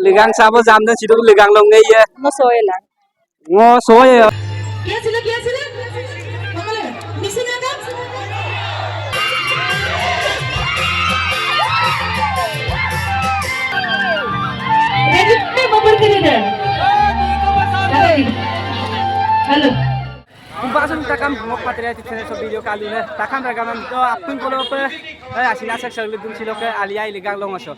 ligang sabo jam dan situ ligang long ngai ye Nó sôi là. ngo soy Kia sila. Makale. Missing agad. Ready? Babar kiri dah. Hello. Kumbasan takam ngok patria ti channel so video kali ne takam ragaman to apun kolo pe asina sak serle dum silo ke aliai ligang long aso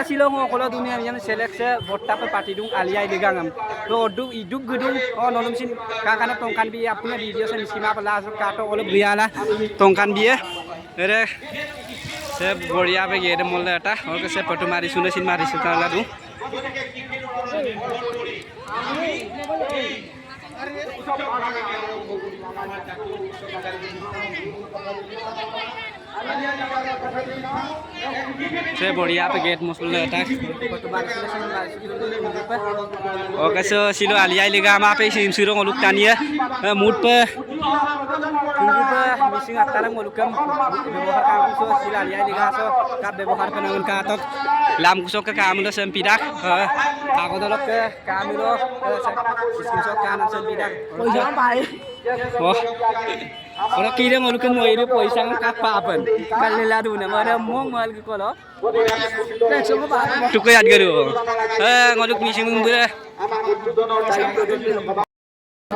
silo ngo kolo dunia yan selek se botta pe parti dung aliai ligang am to du iduk gudung nonum sin kakana tongkan bi apuna video se misima pala so kato olo biala tongkan bi ere se boria pe gede molle eta oke se photo mari sune sin mari su kala du से बढ़िया पे gate मुस्लिम लेता okay so सिलो आलिया लेगा हम पे SIM सिरो ngoluk tania mood पे tinggi पे missing अतारंग ngoluk kam व्यवहार काम कुसो सिलो आलिया लेगा सो का व्यवहार पेनांगन का तो lam kuso ke kamu sempidak aku dolok ke kamu lo skim so kanan sempidak oh jangan baik oh orang kira ngoluk ke moire poisa kapapan kali ladu na mana mong mal ke kolo tuku yad garu ngoluk mising bura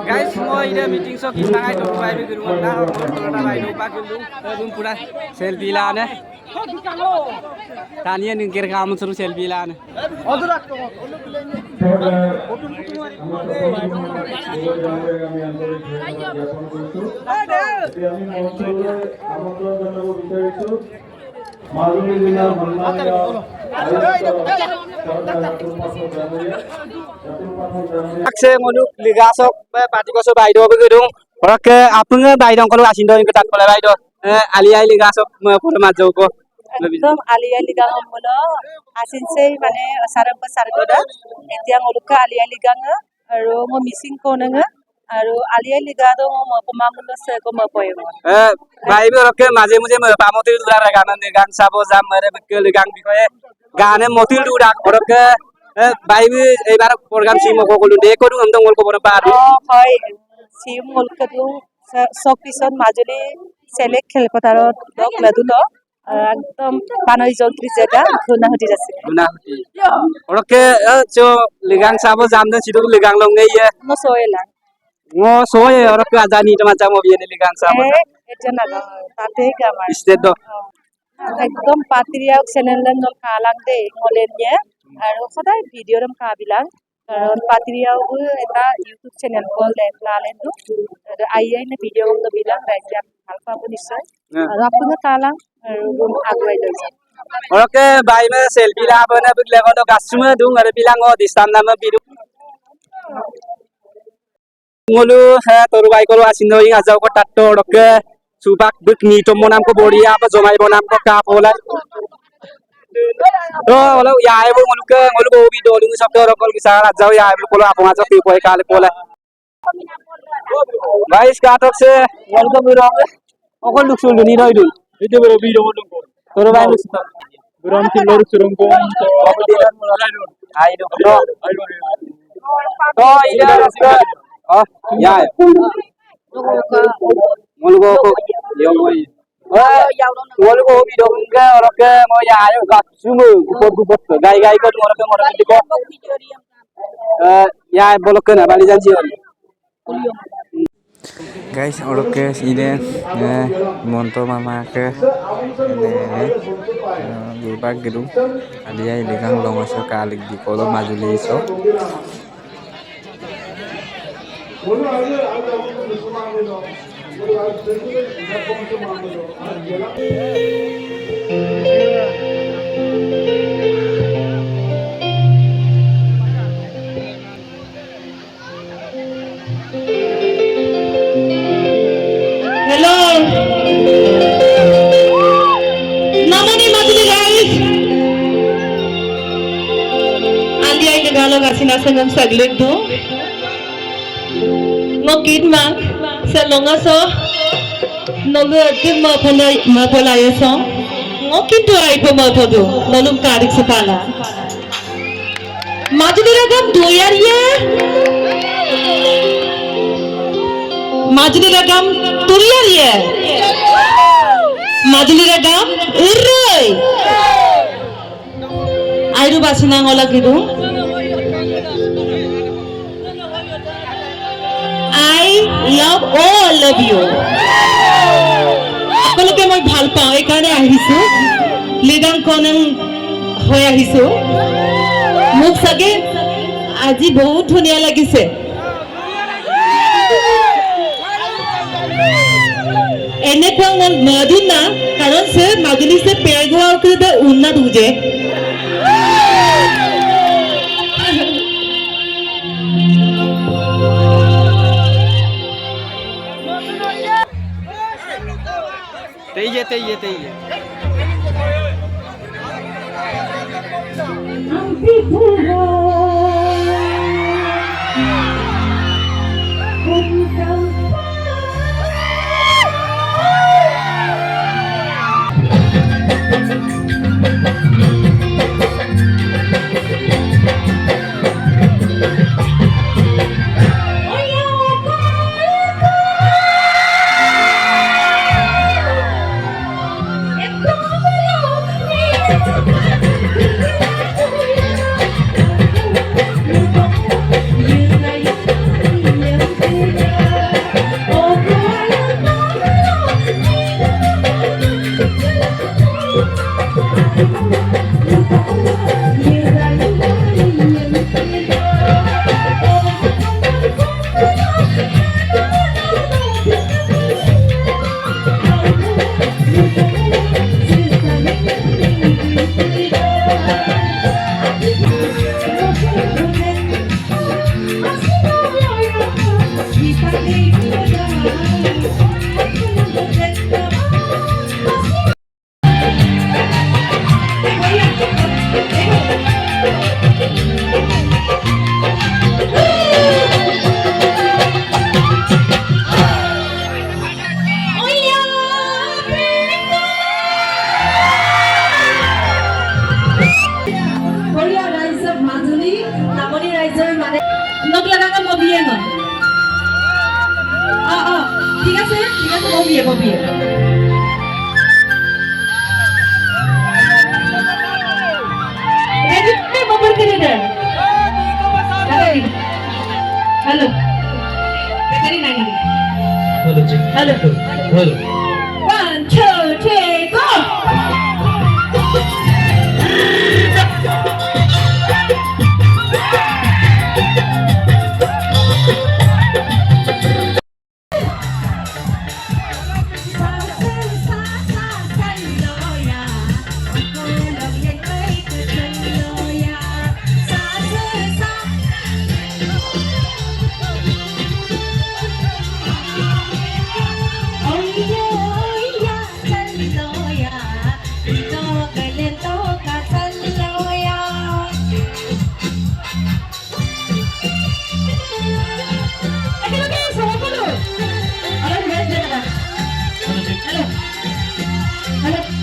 guys mau ide meeting so kita ngai to bai be guru na na bai no pa gulu dum pura selfie la ne tania ningkir kamu suruh selfie la ne akse ngoluk ligasok parti koso baido be gedung oke apung baidong kalau asin do ingketak pala baido aliai ligasok pura majau ko একদম আলিয়া লিগাং হলো আসিন সেই মানে সারম পা সারগোদা এতিয়া ngolukka Alia Ligang আৰু mo missing konang আৰু Alia লিগাdo mo pamamulo se ko mo poemo baibe oke maje muje pamotil dura ganan ligang sabo jam mare bekke ligang bikoye gane motil dura oke baibe ebar program simo ko kolu de ko dum amdong ngol ko bora par হয় সিম ngolukka du sok pison majuli selek খেলপথাৰত দক লাদুলো একদম পানৈ জন্ত্ৰী জেগা ধুনা হতি আছে duna oke so ligang sabo jam dan situ ligang long ngai ye no soela ngo soy oke ajani tama jam obiene ligang sabo এটা না তাতে গামার state do একদম পাত্রিয়াক চ্যানেল নল কালাং দে ngolenya আৰু সদায় ভিডিঅ'ৰম কাবিলাক কাৰণ পাত্রিয়াও এটা ইউটিউব চ্যানেল কল লেলালেনটো আৰু আইআই না ভিডিঅ'ম তো বিলাক ৰাইজে ভাল পাব নিশ্চয় আৰু আপোনাৰ কালাং আৰু আগুৱাই যাইছে oke baibe selfie la bana big level do gasuma dung are bilang o distan nama biru ngolu ha toru bai ko asin do ing ajau ko tatto oke subak bik ni to monam ko bodia apa jomai bonam ko ka pola lo ya ai bo ngolu ko bi do dung sabdo rokol kisah ajau ya ai ko apa ngajo ti ko kale pola guys katok se ngolu ko biru okol luk sul ni doi dul itu baru video dong toru bai luk Buram Timur Surungkong ai do to ida raska oh ya ngolu ko yo moi ngolu ko bi dong ga oke mo ya ayo gasumu gupot gai ko oke mo ko ya bolok na bali janji guys oke ide monto mama ke Gubag gedung aliai ligang longoso kalik di kolo majuli iso Hello. Namani Madhuri guys. Alia ini kalau kasih nasi ngam saglit tu. Ngokit mak selonga so nolu tim ma pala yeso ngokit tu ai pa ma padu nolum tarik sepala মাজুলীর গান দয়ারিয়ে মাজুলীর গান তুরিয়ারিয়ে মাজুলীর গান উরই আইরু বাসিনা ngলা কিদু I love all of you আপোনালোকে মই ভাল পাওঁ এই কাৰণে আহিছো লিডাংখন হৈ আহিছো মোক চাগে আজি বহুত ধুনীয়া লাগিছে এনেকুৱা মদিন না কাৰণ সে মাজুলী সে পেগুয়া করে উন্নত বুঝে তেই Hello. Hello. 1, 2, 3, go. Hallelujah.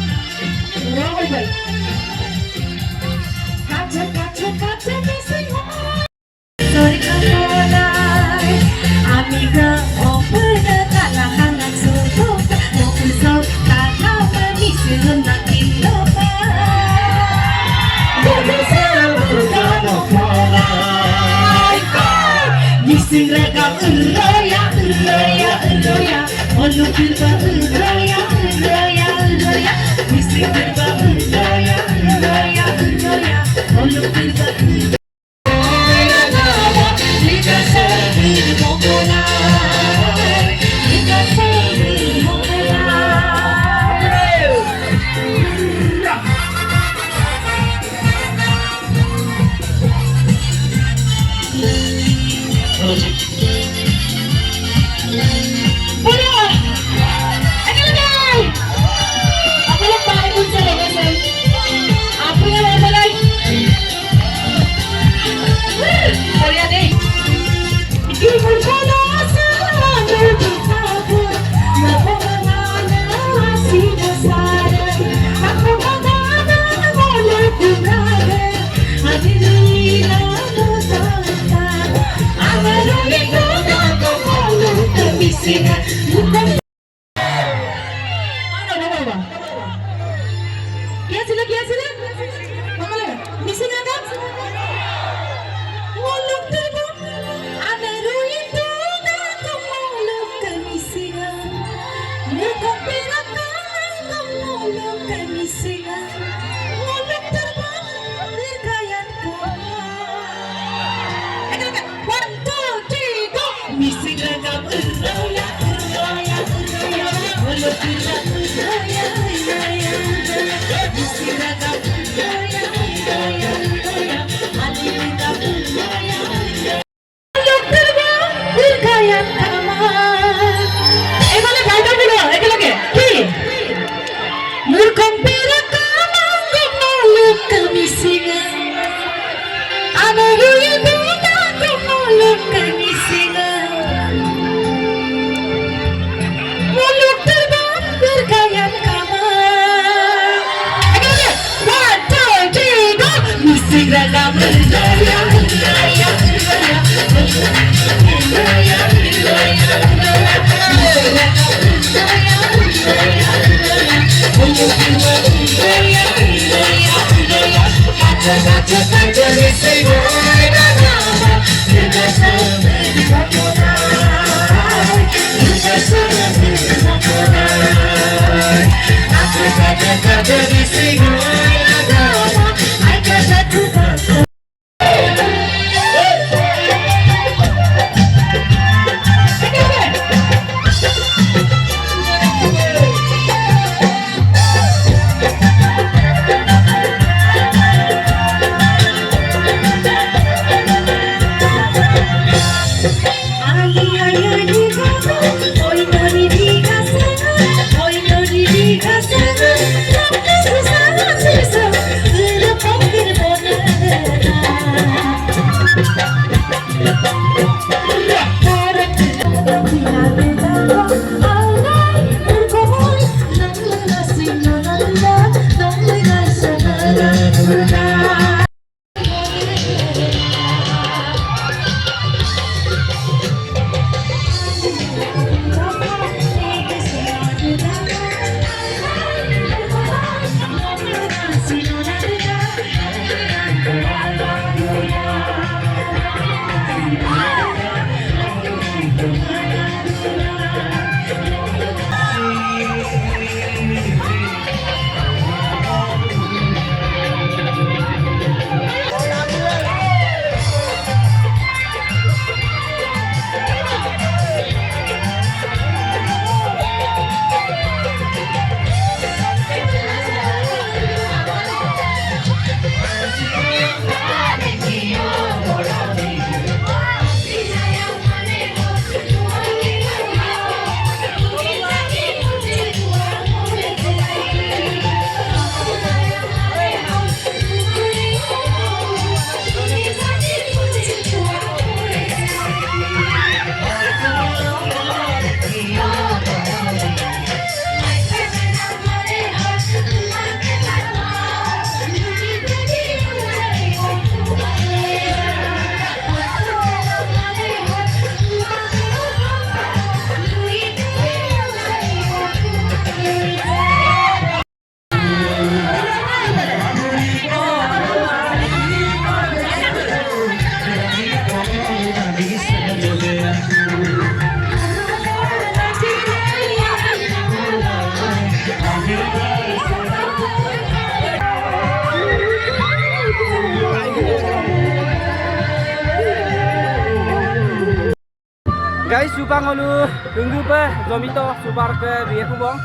Guys, supang olu kenggu pe zomito supar ke biye kubong.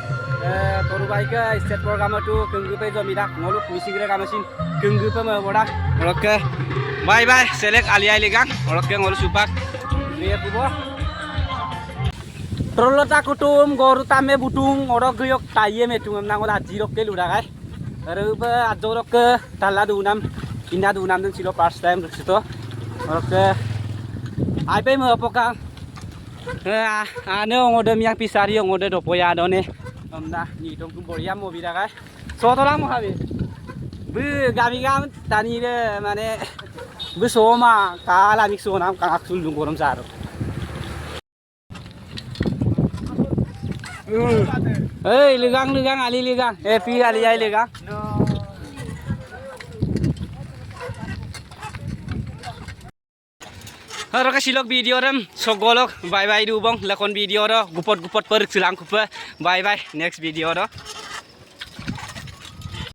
Toru bai ke state program tu kenggu pe zomita ngolu misigre kamasin kenggu pe me bodak. Oke, bye bye. Selek aliai legang. Oke ngolu supak biye kubong. Trolota kutum goru tame butung orok guyok taye metung nang oda jirok ke ludagai. Rupa adorok ke tala dunam indah dunam dan silo first time situ. Oke, ai pe me apokang. Ane ngode miang pisari ngode dopoya done amna ni dong kumboriam mo biragai sotolang mo habi bu gami gam tani de mane bu soma kala mik sonam kangak sulung gorom saro hey legang ali legang pi ali ai legang Haro ka silok video ram sogolok bye bye du bong lakon video ro gupot per silang kupa bye bye next video ro